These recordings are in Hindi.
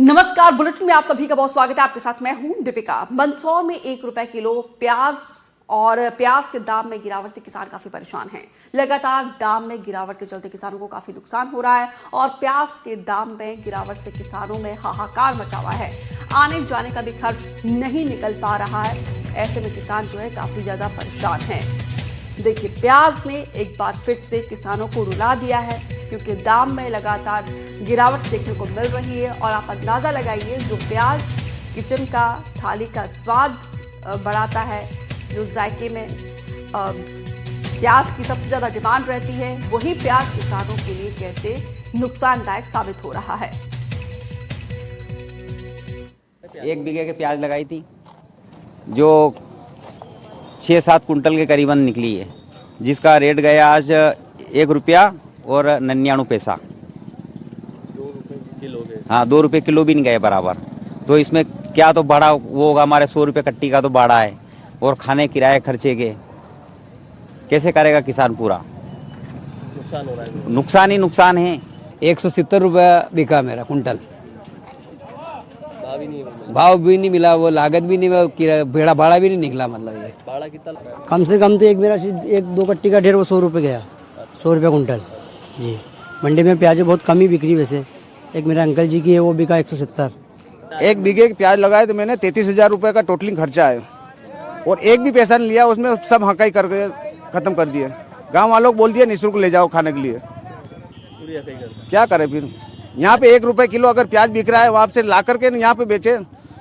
नमस्कार, बुलेटिन में आप सभी का बहुत स्वागत है। आपके साथ मैं हूं दीपिका। मंदसौर में 1 रुपए किलो प्याज और प्याज के दाम में गिरावट से किसान काफी परेशान हैं। लगातार दाम में गिरावट के चलते किसानों को काफी नुकसान हो रहा है और प्याज के दाम में गिरावट से किसानों में हाहाकार मचा हुआ है। आने जाने का भी खर्च नहीं निकल पा रहा है। ऐसे में किसान जो है काफी ज्यादा परेशान है। देखिए, प्याज ने एक बार फिर से किसानों को रुला दिया है क्योंकि दाम में लगातार गिरावट देखने को मिल रही है और आप अंदाजा लगाइए, जो प्याज किचन का थाली का स्वाद बढ़ाता है, जो जायके में प्याज की सबसे ज्यादा डिमांड रहती है, वही प्याज किसानों के लिए कैसे नुकसानदायक साबित हो रहा है। 1 बीघे के प्याज लगाई थी जो 6-7 कुंटल के करीबन निकली है, जिसका रेट गया आज 1 रुपया और 99 पैसा। 2 रुपये किलो गए। हाँ, 2 रुपये किलो भी नहीं गए बराबर। तो इसमें क्या तो बढ़ा वो होगा, हमारे 100 रुपये कट्टी का तो बढ़ा है और खाने किराए खर्चे के कैसे करेगा किसान पूरा? नुकसान हो रहा है। नुकसान ही नुकसान है। 170 रुपये बिका मेरा कुंटल। भाव भी नहीं मिला, वो लागत भी नहीं, भेड़ा भाड़ा भी नहीं निकला। मतलब ये भाड़ा कितना लगा? कम से कम तो एक मेरा 1-2 कट्टी का ढेर वो 100 रुपये गया। 100 रुपये कुंटल जी। मंडी में प्याज बहुत कम ही बिक्री। वैसे एक मेरा अंकल जी की है, वो बिका 170। 1 बीघे के प्याज लगाए तो मैंने 33,000 रुपये का टोटलिंग खर्चा है और एक भी पैसा नहीं लिया। उसमें सब हकाई करके ख़त्म कर दिए। गांव वालों को बोल दिया निःशुल्क ले जाओ खाने के लिए। क्या करें फिर? यहाँ पे 1 रुपये किलो अगर प्याज बिक रहा है, वहाँ से ला करके यहाँ पे बेचे।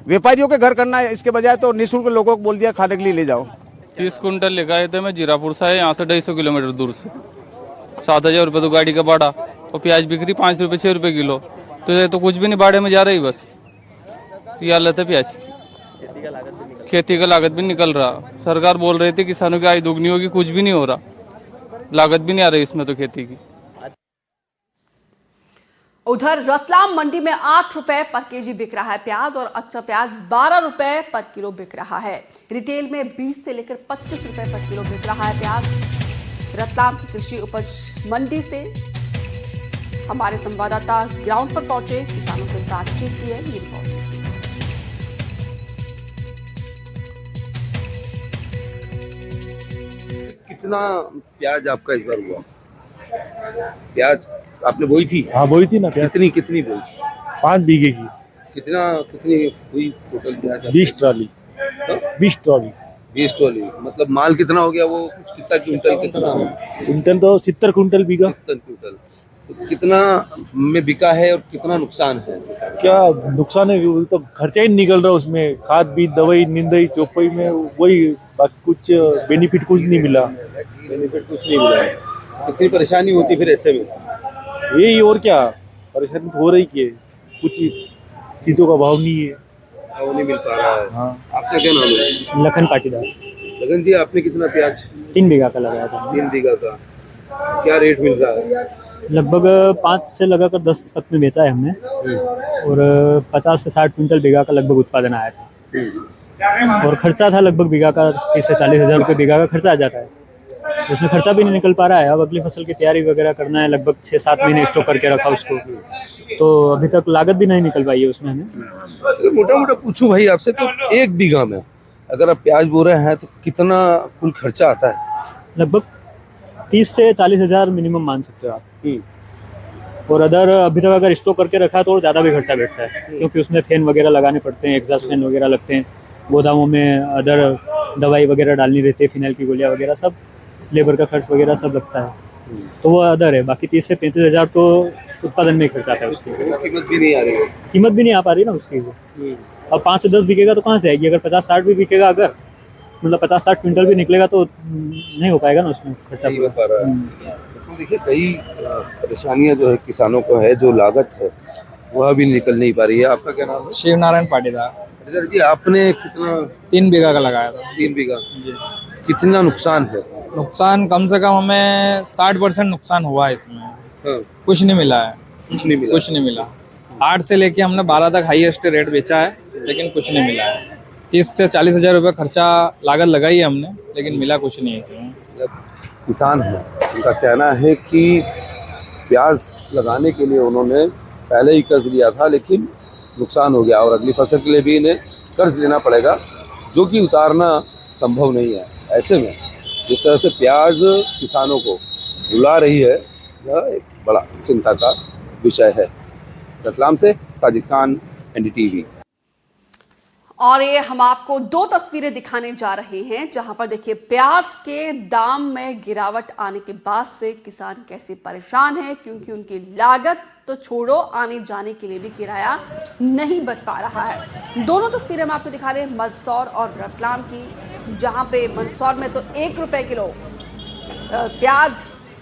व्यापारियों के घर करना है इसके बजाय तो निःशुल्क लोगों को बोल दिया खाने के लिए ले जाओ। 30 कुंटल लेकर आए थे मैं जीरापुर से, यहाँ से 250 किलोमीटर दूर से। 7,000 रुपये तो गाड़ी का भाड़ा और प्याज बिक्री 5 रुपये 6 रुपये किलो। तो ये तो कुछ भी नहीं, भाड़े में जा रही बस। ये हालत है प्याज। खेती का लागत भी निकल रहा। सरकार बोल रही थी किसानों की आय दोगुनी होगी, कुछ भी नहीं हो रहा। लागत भी नहीं आ रही इसमें तो खेती की। उधर रतलाम मंडी में 8 रुपए पर केजी बिक रहा है प्याज और अच्छा प्याज 12 रुपए पर किलो बिक रहा है। रिटेल में 20 से लेकर 25 रुपए पर किलो बिक रहा है प्याज। रतलाम की कृषि उपज मंडी से हमारे संवाददाता ग्राउंड पर पहुंचे, किसानों से बातचीत की है। ये रिपोर्ट कितना प्याज आपका इस बार हुआ? प्याज आपने बोई थी? हाँ, बोई थी ना प्याज। कितनी बोई? 5 बीघे की। कितनी हुई टोटल प्याज? 20 ट्रॉली। 20 ट्रॉली। 20 ट्रॉली। मतलब माल कितना हो गया वो? कितना क्विंटल? कुंटल तो 70 कुंटल बिका। 70 क्विंटल। तो कितना में बिका है और कितना नुकसान है? क्या नुकसान है? वो तो खर्चा ही निकल रहा उसमें। खाद बीज दवाई निंदाई चौपाई में वही, बाकी कुछ बेनिफिट कुछ नहीं मिला। कितनी परेशानी होती फिर ऐसे में? यही, और क्या परेशानी हो रही है। कुछ चीजों का भाव नहीं है। भाव नहीं मिल पा रहा है। हाँ। आपका क्या नाम है? लखन पाटीदार। लगन जी, आपने कितना प्याज? 3 बीघा का लगाया था। 3 बीघा का। क्या रेट मिल रहा है? लगभग 5 से लगाकर 10 तक में बेचा है हमने और 50 से 60 क्विंटल बीघा का लगभग उत्पादन आया था। और खर्चा था लगभग बीघा का 30 से 40 हजार रुपये बीघा का खर्चा आ जाता है। तो उसमें खर्चा भी नहीं निकल पा रहा है। अब अगली फसल की तैयारी वगैरह करना है, लगभग 6-7 महीने स्टॉक करके रखा उसको, तो अभी तक लागत भी नहीं निकल पाई है उसमें हमें। अगर मोटा मोटा पूछूं भाई आपसे, तो 1 बीघा में अगर आप प्याज बो रहे हैं तो कितना कुल खर्चा आता है? लगभग 30 से 40 हजार मिनिमम मान सकते हो आप। और अभी तक अगर स्टॉक करके रखा तो ज़्यादा भी खर्चा बैठता है, क्योंकि उसमें फैन वगैरह लगाने पड़ते हैं, एग्जॉस्ट फैन वगैरह लगते हैं, गोदामों में अदर दवाई वगैरह डालनी रहती है, फिनाइल की गोलियां वगैरह, सब लेबर का खर्च वगैरह सब लगता है। तो वो अदर है। बाकी 30 से 35 हजार तो उत्पादन में खर्च आता है उसकी। कीमत भी नहीं आ रही है। कीमत भी नहीं आ पा रही ना उसकी वो। अब 5 से 10 बिकेगा तो कहाँ से आएगी? अगर 50-60 भी बिकेगा, अगर मतलब 50-60 क्विंटल भी निकलेगा तो नहीं हो पाएगा ना उसमें खर्चा नहीं हो पा रहा है। तो देखिए, कई परेशानियां जो है किसानों को है, जो लागत है वह भी निकल नहीं पा रही है। आपका क्या नाम है? शिव नारायण पाटीदार। जी, आपने कितना? 3 बीघा का लगाया था। 3 बीघा जी। कितना नुकसान है? नुकसान कम से कम हमें 60% नुकसान हुआ है इसमें। हाँ। कुछ नहीं मिला है। कुछ नहीं मिला। 8 से लेके हमने 12 तक हाईएस्ट रेट बेचा है, लेकिन कुछ नहीं मिला है। 30 से 40 हजार रुपये खर्चा लागत लगाई है हमने, लेकिन मिला कुछ नहीं है इसमें। किसान है, उनका कहना है कि प्याज लगाने के लिए उन्होंने पहले ही कर्ज लिया था, लेकिन नुकसान हो गया और अगली फसल के लिए भी इन्हें कर्ज लेना पड़ेगा, जो कि उतारना संभव नहीं है। ऐसे में जिस तरह से प्याज किसानों को रुला रही है, यह एक बड़ा चिंता का विषय है। रतलाम से साजिद खान, एनडीटीवी। और ये हम आपको दो तस्वीरें दिखाने जा रहे हैं, जहां पर देखिए प्याज के दाम में गिरावट आने के बाद से किसान कैसे परेशान हैं, क्योंकि उनकी लागत तो छोड़ो, आने जाने के लिए भी किराया नहीं बच पा रहा है। दोनों तस्वीरें हम आपको दिखा रहे हैं मंदसौर और रतलाम की, जहां पे मंदसौर में तो 1 रुपए किलो प्याज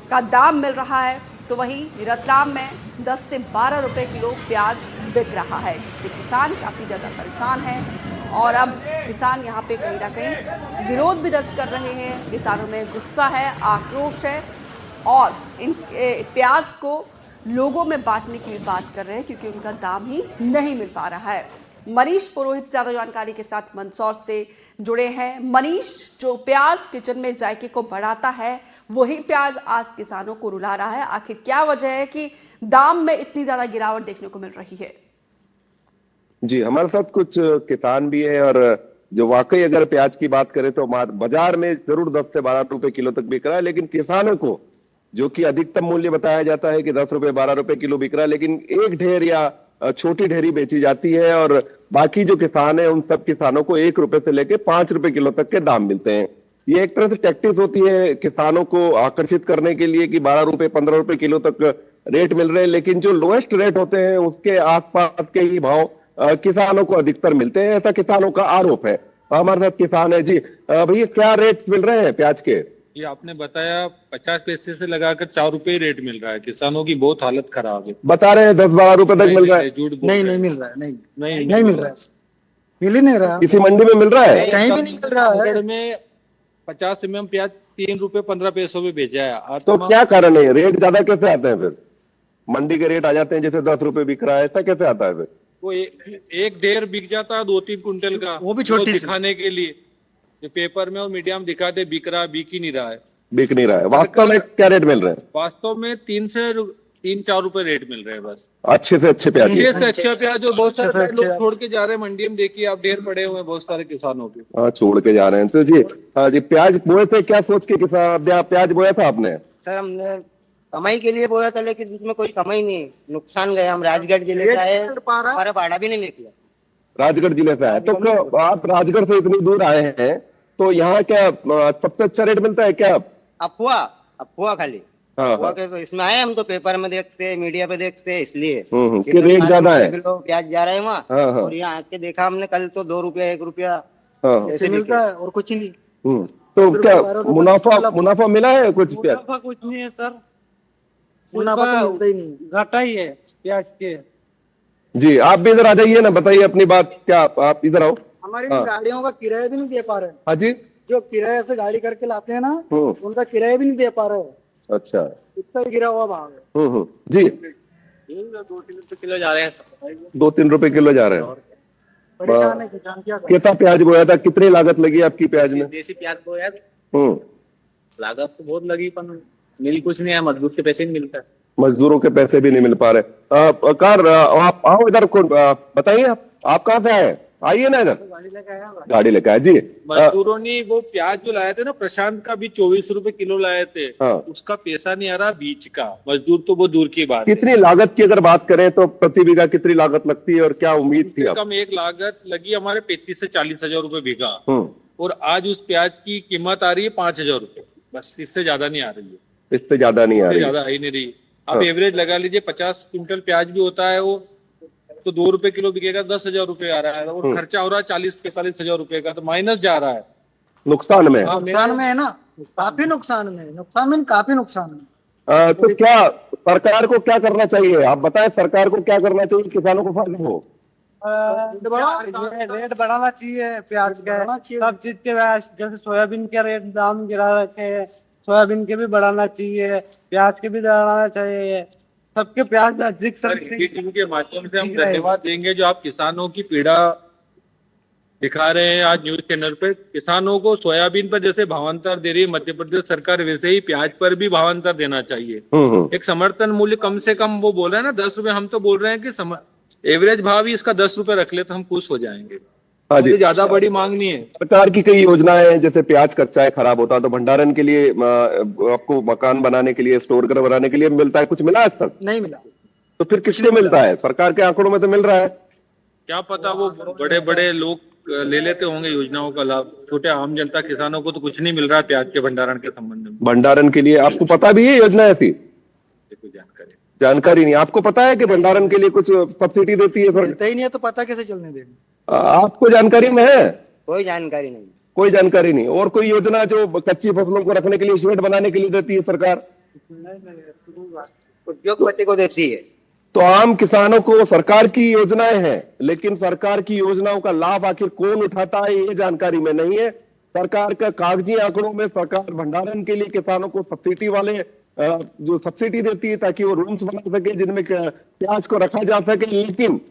का दाम मिल रहा है, तो वहीं रतलाम में 10 से 12 रुपए किलो प्याज बिक रहा है, जिससे किसान काफ़ी ज़्यादा परेशान हैं। और अब किसान यहाँ पे कहीं ना कहीं विरोध भी दर्ज कर रहे हैं। किसानों में गुस्सा है, आक्रोश है और इन प्याज को लोगों में बांटने की भी बात कर रहे हैं, क्योंकि उनका दाम ही नहीं मिल पा रहा है। मनीष पुरोहित ज्यादा जानकारी के साथ मंदसौर से जुड़े हैं। मनीष, जो प्याज किचन में जायके को बढ़ाता है, वही प्याज आज किसानों को रुला रहा है। आखिर क्या वजह है कि दाम में इतनी ज्यादा गिरावट देखने को मिल रही है? जी, हमारे साथ कुछ किसान भी है, और जो वाकई अगर प्याज की बात करें तो बाजार में जरूर 10 से 12 रुपए किलो तक बिक रहा है, लेकिन किसानों को जो कि अधिकतम मूल्य बताया जाता है कि 10 रुपए 12 रुपए किलो बिक रहा है, लेकिन एक ढेर या छोटी ढेरी बेची जाती है, और बाकी जो किसान है उन सब किसानों को 1 रुपए से लेके 5 रुपए किलो तक के दाम मिलते हैं। ये एक तरह से टैक्टिस होती है किसानों को आकर्षित करने के लिए कि 12 रुपए 15 रुपए किलो तक रेट मिल रहे हैं, लेकिन जो लोएस्ट रेट होते हैं उसके आसपास के ही भाव किसानों को अधिकतर मिलते हैं, ऐसा किसानों का आरोप है। हमारे साथ किसान है। जी भैया, क्या रेट मिल रहे हैं प्याज के? ये आपने बताया 50 पैसे से लगाकर 4 रुपए रेट मिल रहा है। किसानों की बहुत हालत खराब है। बता रहे हैं 10-12 रुपए तक मिल रहा है। नहीं मिल रहा है। नहीं मिल रहा है। मिल ही नहीं रहा। किसी मंडी में मिल रहा है? कहीं भी नहीं मिल रहा है। में 50 mm प्याज 3 रुपए 15 पैसों में बेचा है। तो क्या कारण है? रेट ज्यादा कैसे आते हैं फिर? मंडी के रेट आ जाते हैं जैसे 10 रुपए बिक रहा है, ऐसा कैसे आता है फिर? वो एक ढेर बिक जाता है 2-3 कुंटल का, वो भी छोटी दिखाने के लिए। जो पेपर में और मीडिया में दिखाते बिक रहा, बिक ही नहीं रहा है। बिक नहीं रहा है। वास्तव में क्या रेट मिल रहे हैं? वास्तव में 3-4 रुपए रेट मिल रहे हैं बस। अच्छे से अच्छे प्याज। अच्छे से अच्छा प्याज जो बहुत सारे लोग छोड़ के जा रहे हैं मंडी में। देखिए आप, ढेर पड़े हुए हैं बहुत सारे किसानों के। हाँ, छोड़ के जा रहे हैं। तो जी हाँ जी, प्याज बोए थे, क्या सोच के किसान प्याज बोया था आपने? सर, हमने कमाई के लिए बोया था, लेकिन इसमें कोई कमाई नहीं, नुकसान गया। हम राजगढ़ जिले से आए, हमारा भाड़ा भी नहीं निकला। राजगढ़ जिले से आए तो आप राजगढ़ से इतनी दूर आए हैं, तो यहाँ क्या सबसे अच्छा रेट मिलता है क्या? अफवाह खाली। हाँ, अफवाह के तो इसमें आए, हम तो पेपर में देखते हैं, मीडिया पे देखते हैं, इसलिए कि रेट ज्यादा है। किलो प्याज जा रहा है वहाँ। हाँ, हाँ। और यहाँ आके देखा हमने कल, तो 2 रुपया 1 रुपया ऐसे मिलता है और कुछ नहीं। तो क्या मुनाफा मिला है कुछ? प्याज कुछ नहीं है सर, मुनाफा तो मिलता ही नहीं, घाटा ही है प्याज के। जी, आप भी इधर आ जाइए ना, बताइए अपनी बात। क्या आप इधर आओ। हमारी हाँ। गाड़ियों का किराया भी नहीं दे पा रहे। हाँ जी, जो किराए से गाड़ी करके लाते हैं ना, उनका किराया भी नहीं दे पा रहे। अच्छा, इतना ही गिरा हुआ भाव है। जी, 2-3 रुपए किलो जा रहे हैं। 2-3 रुपए किलो जा रहे हैं। परेशान है किसान, क्या करें? कितना प्याज बोया था? कितनी लागत लगी आपकी प्याज में? देसी प्याज बोया, हम्म, लागत तो बहुत लगी, पर मिल कुछ नहीं है। मजदूर के पैसे नहीं मिलता है। मजदूरों के पैसे भी नहीं मिल पा रहे। कार आप आओ इधर, बताइए आप कहाँ से आए? आइए ना इधर, गाड़ी लेकर आए। जी, मजदूरों ने वो प्याज जो लाए थे ना, प्रशांत का भी 24 रुपए किलो लाए थे। हाँ। उसका पैसा नहीं आ रहा बीच का। मजदूर तो वो दूर की बात है। कितनी लागत की अगर बात करें तो प्रति बीघा कितनी लागत लगती है और क्या उम्मीद थी आप? कम एक लागत लगी हमारे 35 से 40 हजार रुपए बीघा। हम्म, और आज उस प्याज की कीमत आ रही है 5,000 रुपए। बस इससे ज्यादा नहीं आ रही है। इससे ज्यादा नहीं आ इससे रही। ज्यादा आ ही नहीं रही। आप हाँ। एवरेज लगा लीजिए, 50 क्विंटल प्याज भी होता है वो, तो 2 रुपए किलो बिकेगा, 10,000 रुपए आ रहा है। और खर्चा हो रहा है 40-45 हजार रुपए का, तो माइनस जा रहा है। नुकसान में? नुकसान में है ना, काफी नुकसान में। नुकसान में काफी नुकसान में। तो क्या सरकार को क्या करना चाहिए? आप बताएं, सरकार को क्या करना चाहिए किसानों को फायदा हो? रेट बढ़ाना चाहिए प्याज का, सब चीज के। जैसे सोयाबीन के रेट दाम गिरा रखे हैं, सोयाबीन के भी बढ़ाना चाहिए, प्याज के भी बढ़ाना चाहिए। सबके प्याज अधिकतर के माध्यम से हम धन्यवाद देंगे जो आप किसानों की पीड़ा दिखा रहे हैं आज न्यूज चैनल पे। किसानों को सोयाबीन पर जैसे भावांतर दे रही है मध्य प्रदेश सरकार, वैसे ही प्याज पर भी भावांतर देना चाहिए। एक समर्थन मूल्य कम से कम, वो बोल रहे हैं ना 10 रुपए, हम तो बोल रहे हैं कि एवरेज भाव ही इसका 10 रुपए रख ले तो हम खुश हो जाएंगे। हाँ जी, मुझे ज्यादा बड़ी मांग नहीं है। सरकार की कई योजनाएं हैं, जैसे प्याज कच्चा है खराब होता है तो भंडारण के लिए आपको मकान बनाने के लिए, स्टोर घर बनाने के लिए मिलता है, कुछ मिला आज तक? नहीं मिला। तो फिर किसको मिलता है? सरकार के आंकड़ों में तो मिल रहा है। क्या पता वो बड़े बड़े लोग ले लेते होंगे योजनाओं का लाभ, छोटे आम जनता किसानों को तो कुछ नहीं मिल रहा है प्याज के भंडारण के संबंध में। भंडारण के लिए आपको पता भी है योजना ऐसी? कोई जानकारी नहीं। आपको पता है कि भंडारण के लिए कुछ सब्सिडी देती है? मिलता ही नहीं है तो पता कैसे चलने देंगे? आपको जानकारी में है? कोई जानकारी नहीं। कोई जानकारी नहीं। और कोई योजना जो कच्ची फसलों को रखने के लिए, शेड बनाने के लिए देती है सरकार? उद्योगपति को देती है। तो आम किसानों को सरकार की योजनाएं हैं, लेकिन सरकार की योजनाओं का लाभ आखिर कौन उठाता है ये जानकारी में नहीं है। सरकार का कागजी आंकड़ों में सरकार भंडारण के लिए किसानों को सब्सिडी वाले जो सब्सिडी देती है ताकि वो रूम्स बना सके जिनमें प्याज को रखा जा सके, लेकिन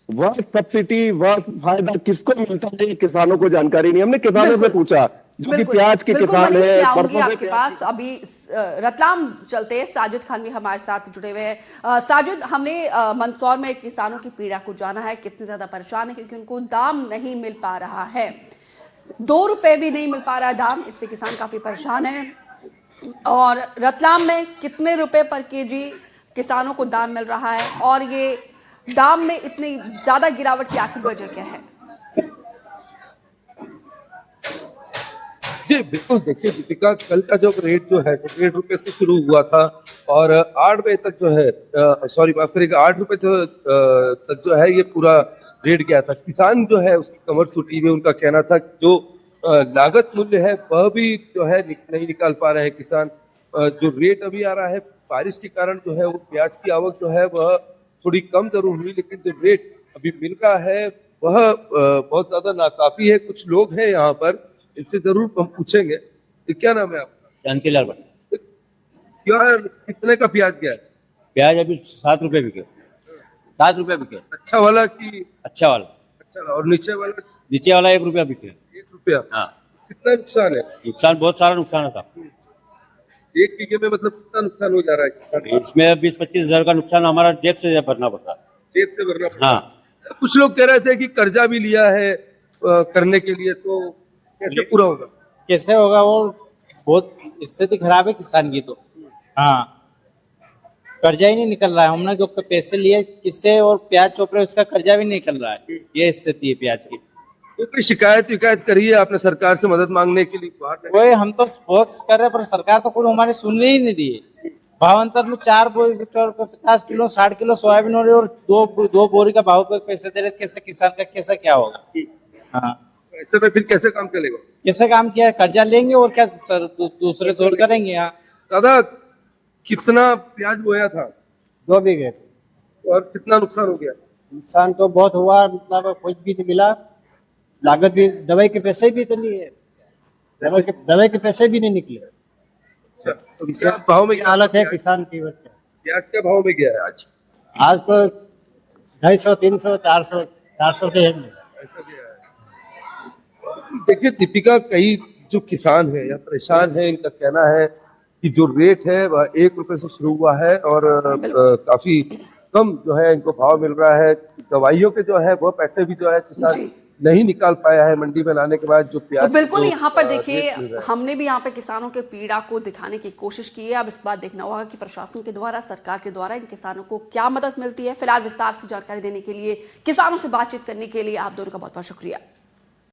वह सब्सिडी, वह फायदा किसको मिलता है किसानों को जानकारी नहीं। हमने किसानों से पूछा जो कि प्याज के किसान मनीष, है। मैं आऊंगी आपके पास। अभी रतलाम चलते हैं, साजिद खान भी हमारे साथ जुड़े हुए हैं। साजिद, हमने मंदसौर में किसानों की पीड़ा को जाना है, कितने ज्यादा परेशान है क्योंकि उनको दाम नहीं मिल पा रहा है, 2 रुपए भी नहीं मिल पा रहा है दाम, इससे किसान काफी परेशान है। और रतलाम में कितने रुपए पर केजी किसानों को दाम मिल रहा है और ये दाम में इतनी ज्यादा गिरावट की आखिर वजह क्या है? जी बिल्कुल, देखिए दीपिका, कल का जो रेट जो है 1.5 रुपए से शुरू हुआ था और 8 बजे तक जो है 8 रुपए तक जो है ये पूरा रेट गया था। किसान जो है उसकी कमर टूटी हुई, उनका कहना था जो लागत मूल्य है वह भी जो है नहीं निकाल पा रहे हैं किसान। जो रेट अभी आ रहा है बारिश के कारण जो है वो प्याज की आवक जो है वह थोड़ी कम जरूर हुई, लेकिन जो रेट अभी मिल रहा है वह बहुत ज्यादा नाकाफी है। कुछ लोग हैं यहाँ पर, इनसे जरूर हम पूछेंगे। क्या नाम है आपका? शांतिलाल भट्ट। क्या कितने का प्याज गया है? प्याज अभी 7 रुपए बिके। 7 रुपए बिके। अच्छा वाला की? अच्छा वाला। अच्छा वाला। और नीचे वाला? नीचे वाला 1 रुपया बिके। 1 रुपया? हाँ। कितना नुकसान है? नुकसान बहुत सारा नुकसान था। 1 बीघे में मतलब कितना नुकसान हो जा रहा है किसान? इसमें 20-25 हजार का नुकसान हमारा जेब से भरना पड़ता है। जेब से भरना पड़ता? हाँ। कुछ लोग कह रहे थे कि कर्जा भी लिया है करने के लिए, तो कैसे पूरा होगा? कैसे होगा? वो बहुत स्थिति खराब है किसान की तो। हाँ, कर्जा ही नहीं निकल रहा है। हमने जो पैसे लिए किससे और प्याज चोप रहे उसका कर्जा भी नहीं निकल रहा है। ये स्थिति है प्याज की। तो कोई शिकायत करी है आपने सरकार से मदद मांगने के लिए? वही हम तो बहुत कर रहे हैं पर सरकार तो कोई हमारी सुन ही नहीं दी। भाव अंतर में 4 बोरी 50 किलो 60 किलो सोयाबीन हो रही और दो बोरी का भाव पे पैसे दे रहे, कैसे किसान का कैसे क्या होगा? हाँ, ऐसे में फिर कैसे काम चलेगा? कैसे काम किया? कर्जा लेंगे और क्या सर दूसरे जोर करेंगे। यहाँ दादा कितना प्याज बोया था? 2 बीघे। और कितना नुकसान हो गया? नुकसान तो बहुत हुआ, मतलब कुछ भी नहीं मिला। लागत भी, दवाई के पैसे भी तो नहीं है, दवाई के पैसे भी नहीं निकले। तो क्या भाव में हालत है किसान की? प्याज क्या भाव में गया है आज? आज तो 250, 300, 400 से है। देखिए दीपिका, कई जो किसान है या परेशान है, इनका कहना है कि जो रेट है वह 1 रुपए से शुरू हुआ है और काफी कम जो है इनको भाव मिल रहा है। दवाइयों के जो है वो पैसे भी जो है किसान नहीं निकाल पाया है मंडी में लाने के बाद जो प्याज। तो बिल्कुल यहाँ पर देखिए, हमने भी यहाँ पे किसानों के पीड़ा को दिखाने की कोशिश की है। अब इस बात देखना होगा कि प्रशासन के द्वारा, सरकार के द्वारा इन किसानों को क्या मदद मिलती है। फिलहाल विस्तार से जानकारी देने के लिए, किसानों से बातचीत करने के लिए आप दोनों का बहुत बहुत शुक्रिया।